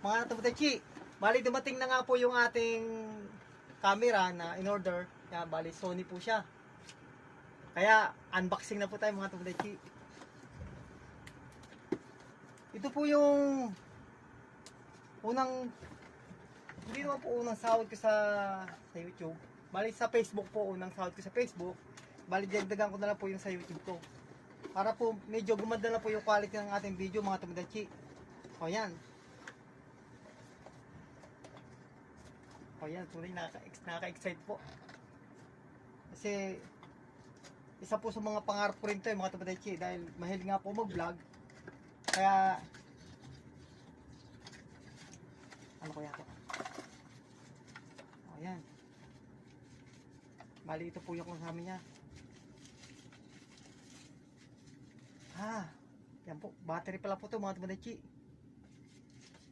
Mga Tomodachi, bali dumating na nga po yung ating camera na in order. Kaya bali Sony po siya. Kaya unboxing na po tayo mga Tomodachi. Ito po yung unang, hindi naman po unang sahod ko sa YouTube. Bali sa Facebook po, unang sahod ko sa Facebook. Bali dagdagan ko na lang po yung sa YouTube ko. Para po medyo gumanda na po yung quality ng ating video mga Tomodachi. O yan. O yan, tunay nakaka-excite po. Kasi isa po sa mga pangarap ko rin ito mga Tomodachi. Dahil mahilig nga po mag-vlog. Kaya ano kaya po? O yan. Bali ito po yung kasama niya. Yan po, battery pala po ito mga Tomodachi.